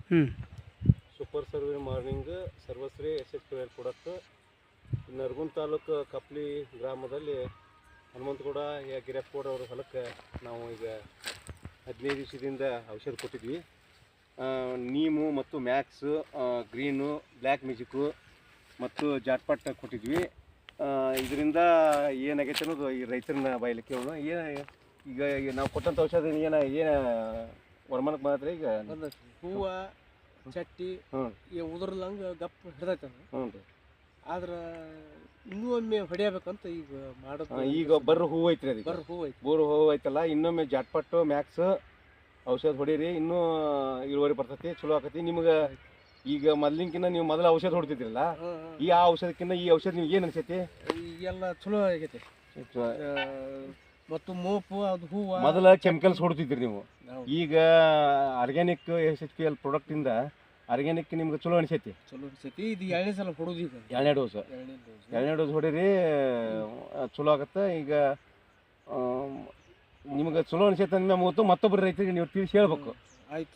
ಹ್ಞೂ ಸೂಪರ್ ಸರ್ವೆ ಮಾರ್ನಿಂಗ್ ಸರ್ವಶ್ರೀ SHPL ಪ್ರಾಡಕ್ಟ್ ನರಗುಂದ ತಾಲೂಕು ಕಪ್ಲಿ ಗ್ರಾಮದಲ್ಲಿ ಹನುಮಂತಗೌಡ ಗಿರಪ್ಪಗೌಡ ಅವ್ರ ಹೊಲಕ್ಕೆ ನಾವು ಈಗ 15 ದಿವಸದಿಂದ ಔಷಧ ಕೊಟ್ಟಿದ್ವಿ. ನೀಮು ಮತ್ತು ಮ್ಯಾಕ್ಸ್, ಗ್ರೀನು, ಬ್ಲ್ಯಾಕ್ ಮ್ಯಾಜಿಕ್ಕು ಮತ್ತು ಜಾಟ್ಪಾಟ್ ಕೊಟ್ಟಿದ್ವಿ. ಇದರಿಂದ ಏನಾಗೈತೆ ಅನ್ನೋದು ಈ ರೈತರನ್ನ ಬಾಯಲಿಕ್ಕೆ ಈಗ ನಾವು ಕೊಟ್ಟಂಥ ಔಷಧ ಏನು ವರಮಾನಕ್ಕೆ ಮಾತ್ರ ಈಗ ಹೂವು ಚಟ್ಟಿ ಉದುರ್ಲಂಗೆ ಗಪ್ ಹಿಡ್ದೈತೆ. ಹ್ಞೂ ರೀ. ಆದ್ರೆ ಇನ್ನೂ ಒಮ್ಮೆ ಹೊಡೆಯಬೇಕಂತ ಈಗ ಮಾಡೋದು. ಈಗ ಬರ್ರ ಹೂವು ಐತ್ರಿ, ಅದಕ್ಕೆ ಬೋರ್ ಹೂವು ಐತಲ್ಲ, ಇನ್ನೊಮ್ಮೆ ಜಾಟ್ಪಟ್ಟು ಮ್ಯಾಕ್ಸ್ ಔಷಧ ಹೊಡೀರಿ, ಇನ್ನೂ ಇಳುವರಿ ಬರ್ತೈತಿ, ಚಲೋ ಆಕತಿ ನಿಮ್ಗೆ. ಈಗ ಮೊದ್ಲಿನ್ಕಿನ್ನ ನೀವು ಮೊದಲ ಔಷಧ ಹೊಡ್ತಿದ್ರಲ್ಲ, ಈ ಆ ಔಷಧಕ್ಕಿಂತ ಈ ಔಷಧ ನಿಮ್ಗೆ ಏನು ಅನ್ಸೈತಿ? ಈಗೆಲ್ಲ ಚಲೋ ಆಗೈತಿ. ಮತ್ತು ಮೋಪು ಅದು ಹೂವು ಮೊದಲ ಕೆಮಿಕಲ್ಸ್ ಹೊಡ್ತಿದ್ರಿ ನೀವು, ಈಗ ಆರ್ಗ್ಯಾನಿಕ್ SHPL ಪ್ರಾಡಕ್ಟಿಂದ ಆರ್ಗ್ಯಾನಿಕ್ ನಿಮ್ಗೆ ಚಲೋ ಅನಿಸೈತಿ? ಚಲೋ ಅನಿಸೈತಿ. ಇದು 2ನೇ ಸಲ ಹೊಡೋದು, ಈಗ 2ನೇ ಡೋಸ್ ಹೊಡೀರಿ, ಚಲೋ ಆಗತ್ತೆ. ಈಗ ನಿಮ್ಗೆ ಚಲೋ ಅನಿಸೈತೆ ಅಂದ್ಮೇಲೆ ಮತ್ತೊಬ್ಬರು ರೈತರಿಗೆ ನೀವು ತಿಳಿಸಿ ಹೇಳ್ಬೇಕು. ಆಯ್ತು.